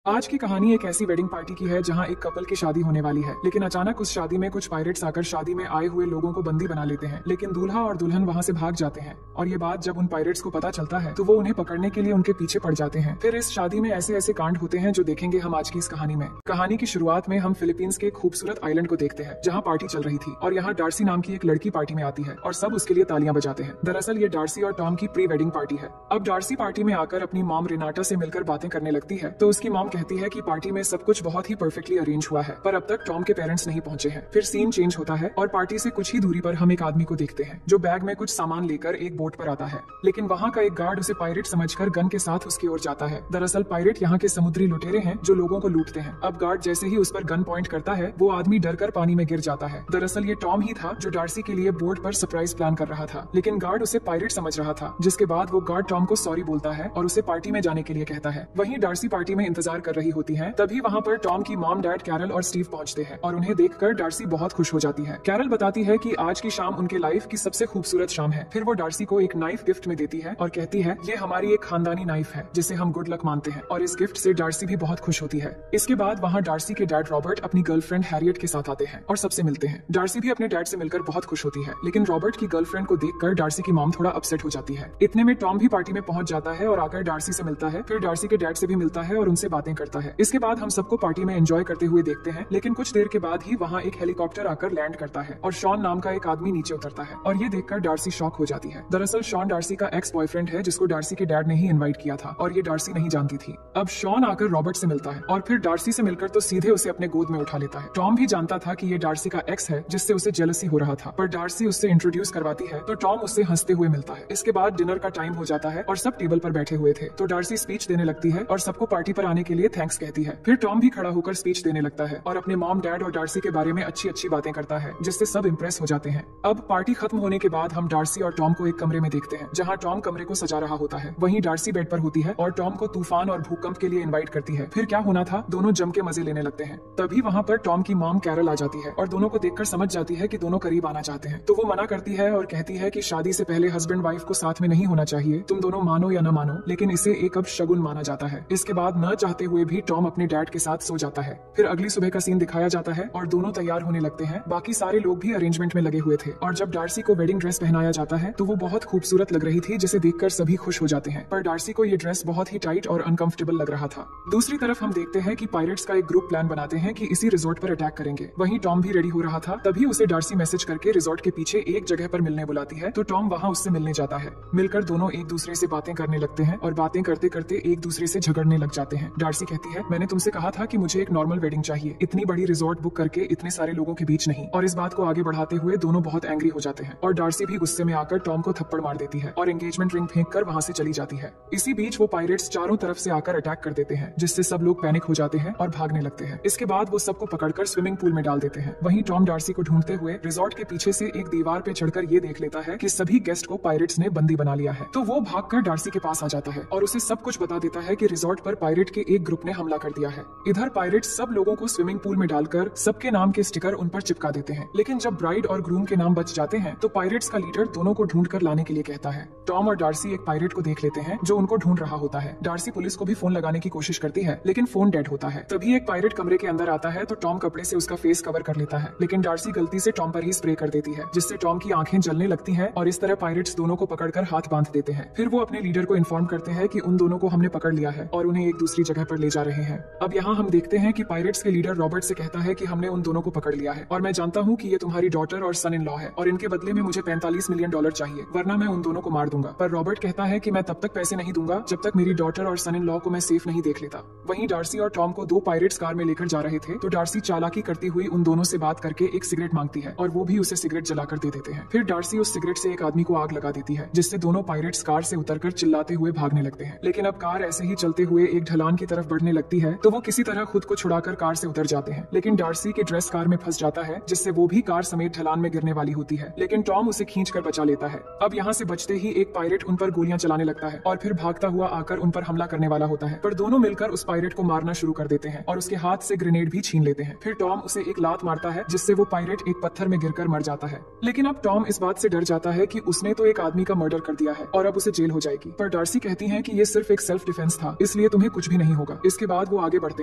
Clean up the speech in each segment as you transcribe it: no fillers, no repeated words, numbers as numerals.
आज की कहानी एक ऐसी वेडिंग पार्टी की है जहां एक कपल की शादी होने वाली है, लेकिन अचानक उस शादी में कुछ पायरेट्स आकर शादी में आए हुए लोगों को बंदी बना लेते हैं। लेकिन दूल्हा और दुल्हन वहां से भाग जाते हैं और ये बात जब उन पायरेट्स को पता चलता है तो वो उन्हें पकड़ने के लिए उनके पीछे पड़ जाते हैं। फिर इस शादी में ऐसे ऐसे कांड होते हैं जो देखेंगे हम आज की इस कहानी में। कहानी की शुरुआत में हम फिलीपींस के एक खूबसूरत आइलैंड को देखते हैं जहाँ पार्टी चल रही थी और यहाँ डार्सी नाम की एक लड़की पार्टी में आती है और सब उसके लिए तालियां बजाते हैं। दरअसल ये डार्सी और टॉम की प्री वेडिंग पार्टी है। अब डार्सी पार्टी में आकर अपनी मॉम रेनाटा से मिलकर बातें करने लगती है तो उसकी मॉम कहती है कि पार्टी में सब कुछ बहुत ही परफेक्टली अरेंज हुआ है, पर अब तक टॉम के पेरेंट्स नहीं पहुंचे हैं। फिर सीन चेंज होता है और पार्टी से कुछ ही दूरी पर हम एक आदमी को देखते हैं जो बैग में कुछ सामान लेकर एक बोट पर आता है, लेकिन वहाँ का एक गार्ड उसे पायरेट समझकर गन के साथ उसकी ओर जाता है। दरअसल पायरेट यहाँ के समुद्री लुटेरे हैं जो लोगों को लूटते हैं। अब गार्ड जैसे ही उस पर गन पॉइंट करता है वो आदमी डरकर पानी में गिर जाता है। दरअसल ये टॉम ही था जो डार्सी के लिए बोट पर सरप्राइज प्लान कर रहा था, लेकिन गार्ड उसे पायरेट समझ रहा था, जिसके बाद वो गार्ड टॉम को सॉरी बोलता है और उसे पार्टी में जाने के लिए कहता है। वहीं डार्सी पार्टी में इंतजार कर रही होती है, तभी वहाँ पर टॉम की मॉम, डैड, कैरल और स्टीव पहुंचते हैं और उन्हें देखकर डार्सी बहुत खुश हो जाती है। कैरल बताती है कि आज की शाम उनके लाइफ की सबसे खूबसूरत शाम है। फिर वो डार्सी को एक नाइफ गिफ्ट में देती है और कहती है ये हमारी एक खानदानी नाइफ है जिसे हम गुड लक मानते हैं, और इस गिफ्ट से डार्सी भी बहुत खुश होती है। इसके बाद वहाँ डार्सी के डैड रॉबर्ट अपनी गर्लफ्रेंड हैरियट के साथ आते हैं और सबसे मिलते हैं। डार्सी भी अपने डैड से मिलकर बहुत खुश होती है, लेकिन रॉबर्ट की गर्लफ्रेंड को देखकर डार्सी की मॉम थोड़ा अपसेट हो जाती है। इतने में टॉम भी पार्टी में पहुंच जाता है और आकर डार्सी से मिलता है। फिर डार्सी के डैड से भी मिलता है और उनसे बातें करता है। इसके बाद हम सबको पार्टी में एंजॉय करते हुए देखते हैं, लेकिन कुछ देर के बाद ही वहाँ एक हेलीकॉप्टर आकर लैंड करता है और शॉन नाम का एक आदमी नीचे उतरता है और ये देखकर डार्सी शॉक हो जाती है। दरअसल शॉन डार्सी का एक्स बॉयफ्रेंड है जिसको डार्सी के डैड ने ही इनवाइट किया था और ये डार्सी नहीं जानती थी। अब शॉन आकर रॉबर्ट से मिलता है और फिर डार्सी से मिलकर तो सीधे उसे अपने गोद में उठा लेता है। टॉम भी जानता था कि ये डार्सी का एक्स है जिससे उसे जेलसी हो रहा था, पर डार्सी उससे इंट्रोड्यूस करवाती है तो टॉम उससे हंसते हुए मिलता है। इसके बाद डिनर का टाइम हो जाता है और सब टेबल पर बैठे हुए थे तो डार्सी स्पीच देने लगती है और सबको पार्टी पर आने के लिए थैंक्स कहती है। फिर टॉम भी खड़ा होकर स्पीच देने लगता है और अपने मॉम, डैड और डार्सी के बारे में अच्छी अच्छी बातें करता है जिससे सब इम्प्रेस हो जाते हैं। अब पार्टी खत्म होने के बाद हम डार्सी और टॉम को एक कमरे में देखते हैं जहाँ टॉम कमरे को सजा रहा होता है। वहीं डार्सी बेड पर होती है और टॉम को तूफान और भूकंप के लिए इनवाइट करती है। फिर क्या होना था, दोनों जम के मजे लेने लगते हैं। तभी वहाँ पर टॉम की मॉम कैरल आ जाती है और दोनों को देखकर समझ जाती है कि दोनों करीब आना चाहते हैं, तो वो मना करती है और कहती है कि शादी से पहले हस्बैंड वाइफ को साथ में नहीं होना चाहिए। तुम दोनों मानो या न मानो, लेकिन इसे एक अब शगुन माना जाता है। इसके बाद न चाहते हुए भी टॉम अपने डैड के साथ सो जाता है। फिर अगली सुबह का सीन दिखाया जाता है और दोनों तैयार होने लगते हैं। बाकी सारे लोग भी अरेंजमेंट में लगे हुए थे और जब डार्सी को वेडिंग ड्रेस पहनाया जाता है तो वो बहुत खूबसूरत लग रही थी जिसे देखकर सभी खुश हो जाते हैं, पर डार्सी को ये ड्रेस बहुत ही टाइट और अनकंफर्टेबल लग रहा था। दूसरी तरफ हम देखते हैं कि पायरेट्स का एक ग्रुप प्लान बनाते हैं कि इसी रिजॉर्ट पर अटैक करेंगे। वहीं टॉम भी रेडी हो रहा था, तभी उसे डार्सी मैसेज करके रिजॉर्ट के पीछे एक जगह पर मिलने बुलाती है तो टॉम वहाँ उससे मिलने जाता है। मिलकर दोनों एक दूसरे से बातें करने लगते हैं और बातें करते करते एक दूसरे से झगड़ने लग जाते हैं। डार्सी कहती है मैंने तुमसे कहा था कि मुझे एक नॉर्मल वेडिंग चाहिए, इतनी बड़ी रिजॉर्ट बुक करके इतने सारे लोगों के बीच नहीं। और इस बात को आगे बढ़ाते हुए दोनों बहुत एंग्री हो जाते हैं और डार्सी भी गुस्से में आकर टॉम को थप्पड़ मार देती है और एंगेजमेंट रिंग फेंक कर वहाँ से चली जाती है। इसी बीच वो पायरेट्स चारों तरफ से आकर अटैक कर देते हैं जिससे सब लोग पैनिक हो जाते हैं और भागने लगते हैं। इसके बाद वो सबको पकड़कर स्विमिंग पूल में डाल देते हैं। वहीं टॉम डार्सी को ढूंढते हुए रिजॉर्ट के पीछे से एक दीवार पे चढ़कर ये देख लेता है कि सभी गेस्ट को पायरेट्स ने बंदी बना लिया है, तो वो भागकर डार्सी के पास आ जाता है और उसे सब कुछ बता देता है कि रिजॉर्ट पर पायरेट के एक ग्रुप ने हमला कर दिया है। इधर पायरेट्स सब लोगों को स्विमिंग पूल में डालकर सबके नाम के स्टिकर उन पर चिपका देते हैं, लेकिन जब ब्राइड और ग्रूम के नाम बच जाते हैं तो पायरेट्स का लीडर दोनों को ढूंढ कर लाने के लिए कहता है। टॉम और डार्सी एक पायरेट को देख लेते हैं जो उनको ढूंढ रहा होता है। डार्सी पुलिस को भी फोन लगाने की कोशिश करती है, लेकिन फोन डेड होता है। तभी एक पायरेट कमरे के अंदर आता है तो टॉम कपड़े से उसका फेस कवर कर लेता है, लेकिन डार्सी गलती से टॉम पर ही स्प्रे कर देती है जिससे टॉम की आंखें जलने लगती हैं और इस तरह पायरेट्स दोनों को पकड़कर हाथ बांध देते हैं। फिर वो अपने लीडर को इन्फॉर्म करते हैं कि उन दोनों को हमने पकड़ लिया है और उन्हें एक दूसरी जगह पर ले जा रहे हैं। अब यहाँ हम देखते हैं कि पायरेट्स के लीडर रॉबर्ट से कहता है कि हमने उन दोनों को पकड़ लिया है और मैं जानता हूँ कि ये तुम्हारी डॉटर और सन इन लॉ है और इनके बदले में मुझे $45 मिलियन चाहिए, वरना मैं उन दोनों को मार दूंगा। पर रॉबर्ट कहता है कि मैं तब तक पैसे नहीं दूंगा जब तक मेरी डॉटर और सन इन लॉ को मैं सेफ नहीं देख लेता। वहीं डार्सी और टॉम को दो पायरेट्स कार में लेकर जा रहे थे तो डार्सी चालाकी करती हुई उन दोनों से बात करके एक सिगरेट मांगती है और वो भी उसे सिगरेट जलाकर दे देते हैं। फिर डार्सी उस सिगरेट से एक आदमी को आग लगा देती है जिससे दोनों पायरेट्स कार से उतरकर चिल्लाते हुए भागने लगते हैं। लेकिन अब कार ऐसे ही चलते हुए एक ढलान की तरफ बढ़ने लगती है तो वो किसी तरह खुद को छुड़ाकर कार से उतर जाते हैं, लेकिन डार्सी के ड्रेस कार में फंस जाता है जिससे वो भी कार समेत ढलान में गिरने वाली होती है, लेकिन टॉम उसे खींचकर बचा लेता है। अब यहाँ से बचते ही एक पायरेट उन पर गोलियां चलाने लगता है और फिर भागता हुआ आकर उन पर हमला करने वाला होता है, पर दोनों मिलकर उस पायरेट को मारना शुरू कर देते हैं और उसके हाथ से ग्रेनेड भी छीन लेते हैं। फिर टॉम उसे एक लात मारता है जिससे वो पायरेट एक पत्थर में गिरकर मर जाता है। लेकिन अब टॉम इस बात से डर जाता है कि उसने तो एक आदमी का मर्डर कर दिया है और अब उसे जेल हो जाएगी, पर डार्सी कहती है कि ये सिर्फ एक सेल्फ डिफेंस था, इसलिए तुम्हें कुछ भी नहीं होगा। होगा। इसके बाद वो आगे बढ़ते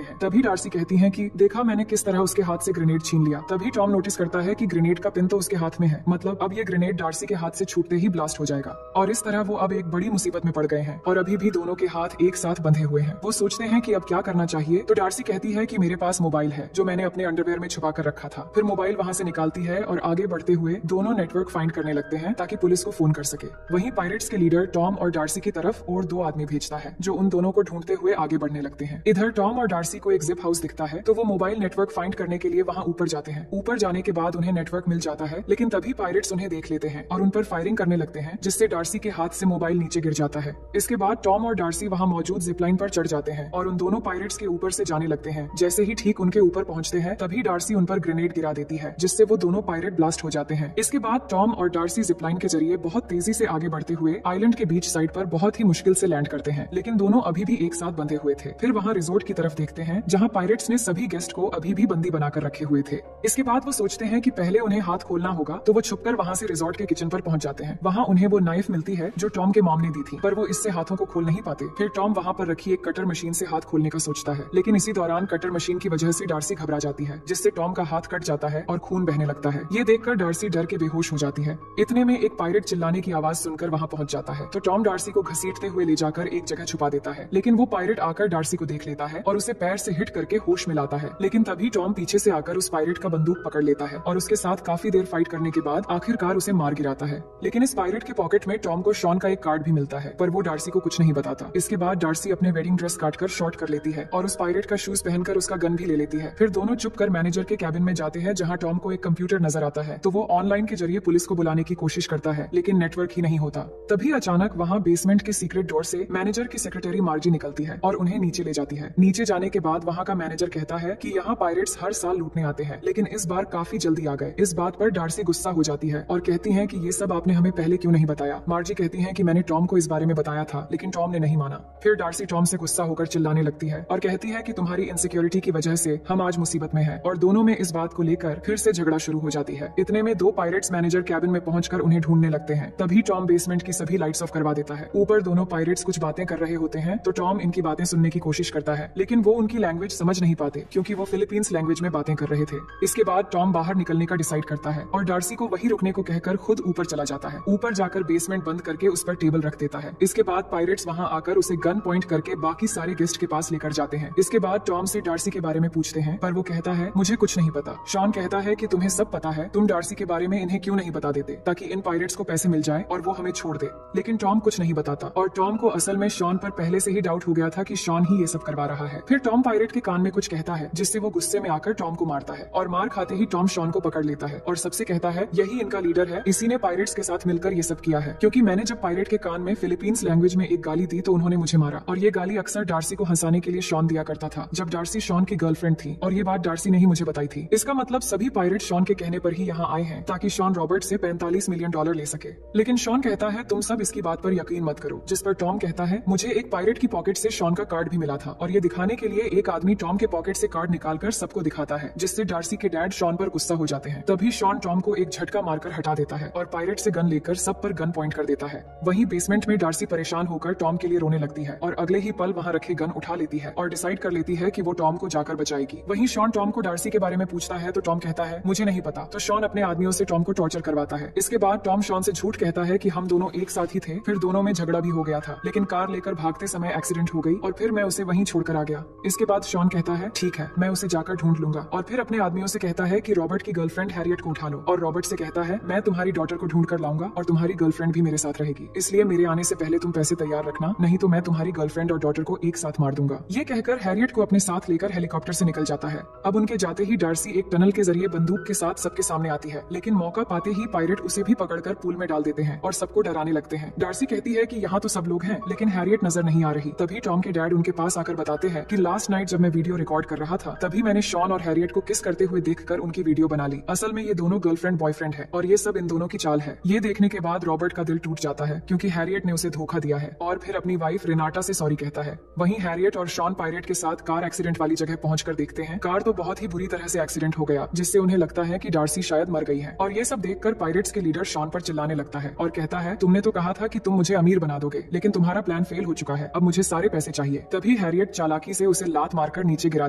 हैं। तभी डार्सी कहती है कि देखा मैंने किस तरह उसके हाथ से ग्रेनेड छीन लिया। तभी टॉम नोटिस करता है कि ग्रेनेड का पिन तो उसके हाथ में है, मतलब अब ये ग्रेनेड डार्सी के हाथ से छूटते ही ब्लास्ट हो जाएगा और इस तरह वो अब एक बड़ी मुसीबत में पड़ गए हैं और अभी भी दोनों के हाथ एक साथ बंधे हुए हैं। वो सोचते हैं कि अब क्या करना चाहिए, तो डार्सी कहती है कि मेरे पास मोबाइल है जो मैंने अपने अंडरवेयर में छुपा कर रखा था। फिर मोबाइल वहाँ से निकालती है और आगे बढ़ते हुए दोनों नेटवर्क फाइंड करने लगते हैं ताकि पुलिस को फोन कर सके। वहीं पायरेट्स के लीडर टॉम और डार्सी की तरफ और 2 आदमी भेजता है जो उन दोनों को ढूंढते हुए आगे बढ़ने लगते हैं। इधर टॉम और डार्सी को एक जिप हाउस दिखता है तो वो मोबाइल नेटवर्क फाइंड करने के लिए वहाँ ऊपर जाते हैं। ऊपर जाने के बाद उन्हें नेटवर्क मिल जाता है, लेकिन तभी पायरेट्स उन्हें देख लेते हैं और उन पर फायरिंग करने लगते हैं जिससे डार्सी के हाथ से मोबाइल नीचे गिर जाता है। इसके बाद टॉम और डार्सी वहाँ मौजूद जिपलाइन पर चढ़ जाते हैं और उन दोनों पायरेट्स के ऊपर से जाने लगते हैं। जैसे ही ठीक उनके ऊपर पहुंचते हैं तभी डार्सी उन पर ग्रेनेड गिरा देती है जिससे वो दोनों पायरेट ब्लास्ट हो जाते हैं। इसके बाद टॉम और डार्सी जिपलाइन के जरिए बहुत तेजी से आगे बढ़ते हुए आइलैंड के बीच साइड पर बहुत ही मुश्किल से लैंड करते हैं, लेकिन दोनों अभी भी एक साथ बंधे हुए थे। फिर वहाँ रिजोर्ट की तरफ देखते हैं जहाँ पायरेट्स ने सभी गेस्ट को अभी भी बंदी बनाकर रखे हुए थे। इसके बाद वो सोचते हैं कि पहले उन्हें हाथ खोलना होगा, तो वो छुपकर वहाँ से रिजॉर्ट के किचन पर पहुंच जाते हैं। वहाँ उन्हें वो नाइफ मिलती है जो टॉम के मॉम ने दी थी, पर वो इससे हाथों को खोल नहीं पाते। फिर टॉम वहाँ पर रखी एक कटर मशीन से हाथ खोलने का सोचता है, लेकिन इसी दौरान कटर मशीन की वजह से डार्सी घबरा जाती है जिससे टॉम का हाथ कट जाता है और खून बहने लगता है। ये देखकर डार्सी डर के बेहोश हो जाती है। इतने में एक पायरेट चिल्लाने की आवाज सुनकर वहाँ पहुंच जाता है तो टॉम डार्सी को घसीटते हुए ले जाकर एक जगह छुपा देता है, लेकिन वो पायरेट आकर डार्सी को देख लेता है और उसे पैर से हिट करके होश में लाता है। लेकिन तभी टॉम पीछे से आकर उस पायरेट का बंदूक पकड़ लेता है और उसके साथ काफी देर फाइट करने के बाद आखिरकार उसे मार गिराता है। लेकिन इस पायरेट के पॉकेट में टॉम को शॉन का एक कार्ड भी मिलता है, पर वो डार्सी को कुछ नहीं बताता। इसके बाद डार्सी अपने वेडिंग ड्रेस काटकर शॉर्ट कर लेती है और उस पायरेट का शूज पहनकर उसका गन भी ले लेती है। फिर दोनों चुप कर मैनेजर के कैबिन में जाते हैं जहाँ टॉम को एक कंप्यूटर नजर आता है, तो वो ऑनलाइन के जरिए पुलिस को बुलाने की कोशिश करता है, लेकिन नेटवर्क ही नहीं होता। तभी अचानक वहाँ बेसमेंट के सीक्रेट डोर से मैनेजर की सेक्रेटरी मार्जी निकलती है और उन्हें नीचे ले जाती है। नीचे जाने के बाद वहाँ का मैनेजर कहता है कि यहाँ पायरेट्स हर साल लूटने आते हैं, लेकिन इस बार काफी जल्दी आ गए। इस बात पर डार्सी गुस्सा हो जाती है और कहती है कि ये सब आपने हमें पहले क्यों नहीं बताया। मार्जी कहती है कि मैंने टॉम को इस बारे में बताया था, लेकिन टॉम ने नहीं माना। फिर डार्सी टॉम से गुस्सा होकर चिल्लाने लगती है और कहती है कि तुम्हारी इनसिक्योरिटी की वजह से हम आज मुसीबत में हैं, और दोनों में इस बात को लेकर फिर से झगड़ा शुरू हो जाती है। इतने में 2 पायरेट्स मैनेजर कैबिन में पहुंचकर उन्हें ढूंढने लगते हैं। तभी टॉम बेसमेंट की सभी लाइट्स ऑफ करवा देता है। ऊपर दोनों पायरेट्स कुछ बातें कर रहे होते हैं तो टॉम इनकी बातें सुनने की कोशिश करता है, लेकिन वो उनकी लैंग्वेज समझ नहीं पाते क्योंकि वो फिलीपींस लैंग्वेज में बातें कर रहे थे। इसके बाद टॉम बाहर निकलने का डिसाइड करता है और डार्सी को वही रुकने को कहकर खुद ऊपर चला जाता है। ऊपर जाकर बेसमेंट बंद करके उस पर टेबल रख देता है। इसके बाद पायरेट्स वहाँ आकर उसे गन पॉइंट करके बाकी सारे गेस्ट के पास लेकर जाते हैं। इसके बाद टॉम से डार्सी के बारे में पूछते हैं, पर वो कहता है मुझे कुछ नहीं पता। शॉन कहता है कि तुम्हें सब पता है, तुम डार्सी के बारे में इन्हें क्यों नहीं बता देते ताकि इन पायरेट्स को पैसे मिल जाए और वो हमें छोड़ दे। लेकिन टॉम कुछ नहीं बताता और टॉम को असल में शॉन पर पहले से ही डाउट हो गया था कि शॉन ही ये सब करवा रहा है। फिर टॉम पायरेट के कान में कुछ कहता है जिससे वो गुस्से में आकर टॉम को मारता है और मार खाते ही टॉम शॉन को पकड़ लेता है और सबसे कहता है यही इनका लीडर है, इसी ने पायरेट्स के साथ मिलकर ये सब किया है, क्योंकि मैंने जब पायरेट के कान में फिलीपींस लैंग्वेज में एक गाली दी तो उन्होंने मुझे मारा, और ये गाली अक्सर डार्सी को हंसाने के लिए शॉन दिया करता था जब डार्सी शॉन की गर्लफ्रेंड थी, और ये बात डार्सी ने ही मुझे बताई थी। इसका मतलब सभी पायरेट शॉन के कहने पर ही यहाँ आए हैं ताकि शॉन रॉबर्ट से $45 मिलियन ले सके। लेकिन शॉन कहता है तुम सब इसकी बात पर यकीन मत करो, जिस पर टॉम कहता है मुझे एक पायरेट की पॉकेट से शॉन का कार्ड भी मिला था, और ये दिखाने के लिए एक आदमी टॉम के पॉकेट से कार्ड निकालकर सबको दिखाता है, जिससे डार्सी के डैड शॉन पर गुस्सा हो जाते हैं। तभी शॉन टॉम को एक झटका मारकर हटा देता है और पायरेट से गन लेकर सब पर गन पॉइंट कर देता है। वहीं बेसमेंट में डार्सी परेशान होकर टॉम के लिए रोने लगती है और अगले ही पल वहाँ रखे गन उठा लेती है और डिसाइड कर लेती है कि वो टॉम को जाकर बचाएगी। वहीं शॉन टॉम को डार्सी के बारे में पूछता है तो टॉम कहता है मुझे नहीं पता, तो शॉन अपने आदमियों से टॉम को टॉर्चर करवाता है। इसके बाद टॉम शॉन से झूठ कहता है कि हम दोनों एक साथ ही थे, फिर दोनों में झगड़ा भी हो गया था, लेकिन कार लेकर भागते समय एक्सीडेंट हो गई और फिर मैं उसे वहीं छोड़कर आ गया। इसके बाद शॉन कहता है ठीक है, मैं उसे जाकर ढूंढ लूंगा, और फिर अपने आदमियों से कहता है कि रॉबर्ट की गर्लफ्रेंड हैरियट को उठा लो, और रॉबर्ट से कहता है मैं तुम्हारी डॉटर को ढूंढ कर लाऊंगा और तुम्हारी गर्लफ्रेंड भी मेरे साथ रहेगी, इसलिए मेरे आने से पहले तुम पैसे तैयार रखना, नहीं तो मैं तुम्हारी गर्लफ्रेंड और डॉटर को एक साथ मार दूंगा। ये कहकर हैरियट को अपने साथ लेकर हेलीकॉप्टर से निकल जाता है। अब उनके जाते ही डार्सी एक टनल के जरिए बंदूक के साथ सबके सामने आती है, लेकिन मौका पाते ही पायरेट उसे भी पकड़कर पूल में डाल देते हैं और सबको डराने लगते हैं। डार्सी कहती है कि यहाँ तो सब लोग हैं, लेकिन हैरियट नजर नहीं आ रही। तभी टॉम के डैड उनके पास आकर बताते हैं कि लास्ट नाइट जब मैं वीडियो रिकॉर्ड कर रहा था तभी मैंने शॉन और हैरियट को किस करते हुए देखकर उनकी वीडियो बना ली। असल में ये दोनों गर्लफ्रेंड बॉयफ्रेंड है और ये सब इन दोनों की चाल है। ये देखने के बाद रॉबर्ट का दिल टूट जाता है क्योंकि हैरियट ने उसे धोखा दिया है, और फिर अपनी वाइफ रेनाटा से सॉरी कहता है। वहीं हैरियट और शॉन पायरेट के साथ कार एक्सीडेंट वाली जगह पहुंचकर देखते हैं कार तो बहुत ही बुरी तरह से एक्सीडेंट हो गया, जिससे उन्हें लगता है कि डार्सी शायद मर गई है। और ये सब देखकर पायरेट्स के लीडर शॉन पर चिल्लाने लगता है और कहता है तुमने तो कहा था कि तुम मुझे अमीर बना दोगे, लेकिन तुम्हारा प्लान फेल हो चुका है, अब मुझे सारे पैसे चाहिए। तभी हैरियट चालाकी से उसे लात मारकर नीचे गिरा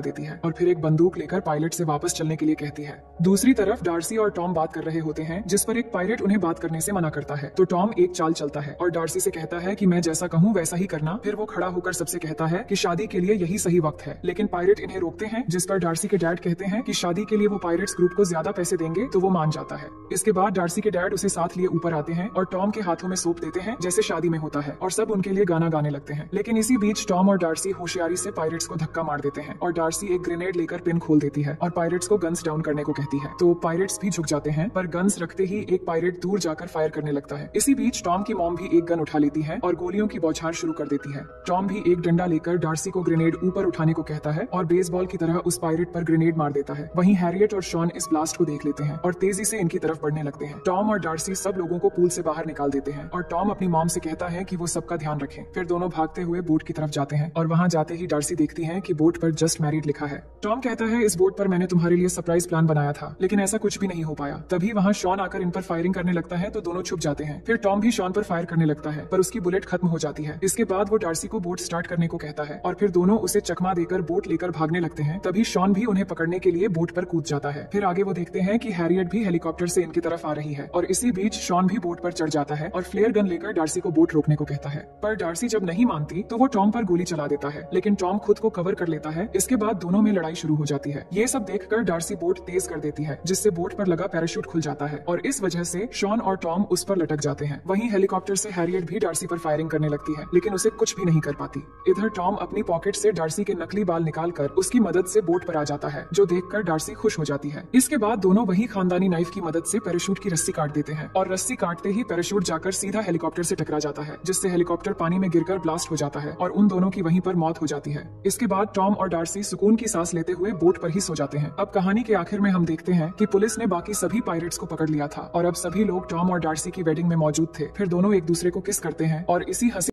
देती है और फिर एक बंदूक लेकर पायलट से वापस चलने के लिए कहती है। दूसरी तरफ डार्सी और टॉम बात कर रहे होते हैं, जिस पर एक पायलट उन्हें बात करने से मना करता है। तो टॉम एक चाल चलता है और डार्सी से कहता है कि मैं जैसा कहूँ वैसा ही करना। फिर वो खड़ा होकर सबसे कहता है कि शादी के लिए यही सही वक्त है, लेकिन पायलट इन्हें रोकते हैं, जिस पर डार्सी के डैड कहते हैं कि शादी के लिए वो पायरेट्स ग्रुप को ज्यादा पैसे देंगे तो वो मान जाता है। इसके बाद डार्सी के डैड उसे साथ लिए ऊपर आते हैं और टॉम के हाथों में सौंप देते हैं जैसे शादी में होता है, और सब उनके लिए गाना गाने लगते हैं। लेकिन इसी बीच टॉम और डार्सी होशियारी से पायरेट्स को धक्का मार देते हैं और डार्सी एक ग्रेनेड लेकर पिन खोल देती है और पायरेट्स को गन्स डाउन करने को कहती है। तो पायरेट्स भी झुक जाते हैं, पर गन्स रखते ही एक पायरेट दूर जाकर फायर करने लगता है। इसी बीच टॉम की मॉम भी एक गन उठा लेती है और गोलियों की बौछार शुरू कर देती है। टॉम भी एक डंडा लेकर डार्सी को ग्रेनेड ऊपर उठाने को कहता है और बेसबॉल की तरह उस पायरेट पर ग्रेनेड मार देता है। वहीं हैरियट और शॉन इस ब्लास्ट को देख लेते हैं और तेजी से इनकी तरफ बढ़ने लगते हैं। टॉम और डार्सी सब लोगों को पूल से बाहर निकाल देते हैं और टॉम अपनी मॉम से कहता है कि वो सबका ध्यान रखें। फिर दोनों भागते हुए बोट की तरफ जाते हैं और वहां जाते ही डार्सी देखती है कि बोट पर जस्ट मैरिड लिखा है। टॉम कहता है इस बोट पर मैंने तुम्हारे लिए सरप्राइज प्लान बनाया था, लेकिन ऐसा कुछ भी नहीं हो पाया। तभी वहां शॉन आकर इन पर फायरिंग करने लगता है तो दोनों छुप जाते हैं। फिर टॉम भी शॉन पर फायर करने लगता है, पर उसकी बुलेट खत्म हो जाती है। इसके बाद वो डार्सी को बोट स्टार्ट करने को कहता है और फिर दोनों उसे चकमा देकर बोट लेकर भागने लगते हैं। तभी शॉन भी उन्हें पकड़ने के लिए बोट पर कूद जाता है। फिर आगे वो देखते हैं कि हैरियट भी हेलीकॉप्टर से इनकी तरफ आ रही है और इसी बीच शॉन भी बोट पर चढ़ जाता है और फ्लेयर गन लेकर डार्सी को बोट रोकने को कहता है। पर डार्सी जब नहीं मानती तो वो टॉम पर गोली चला देता है, लेकिन टॉम खुद को कवर कर लेता है। इसके बाद दोनों में लड़ाई शुरू हो जाती है। ये सब देखकर डार्सी बोट तेज कर देती है, जिससे बोट पर लगा पैराशूट खुल जाता है और इस वजह से शॉन और टॉम उस पर लटक जाते हैं। वहीं हेलीकॉप्टर से हैरियट भी डार्सी पर फायरिंग करने लगती है, लेकिन उसे कुछ भी नहीं कर पाती। इधर टॉम अपनी पॉकेट से डार्सी के नकली बाल निकालकर उसकी मदद से बोट पर आ जाता है, जो देखकर डार्सी खुश हो जाती है। इसके बाद दोनों वही खानदानी नाइफ की मदद से पैराशूट की रस्सी काट देते हैं और रस्सी काटते ही पैराशूट जाकर सीधा हेलीकॉप्टर से टकरा जाता है, जिससे हेलीकॉप्टर पानी में गिरकर ब्लास्ट हो जाता है और उन दोनों की वहीं पर मौत हो जाती है। इसके बाद टॉम और डार्सी सुकून की सांस लेते हुए बोट पर ही सो जाते हैं। अब कहानी के आखिर में हम देखते हैं कि पुलिस ने बाकी सभी पायरेट्स को पकड़ लिया था और अब सभी लोग टॉम और डार्सी की वेडिंग में मौजूद थे। फिर दोनों एक दूसरे को किस करते हैं और इसी हंसी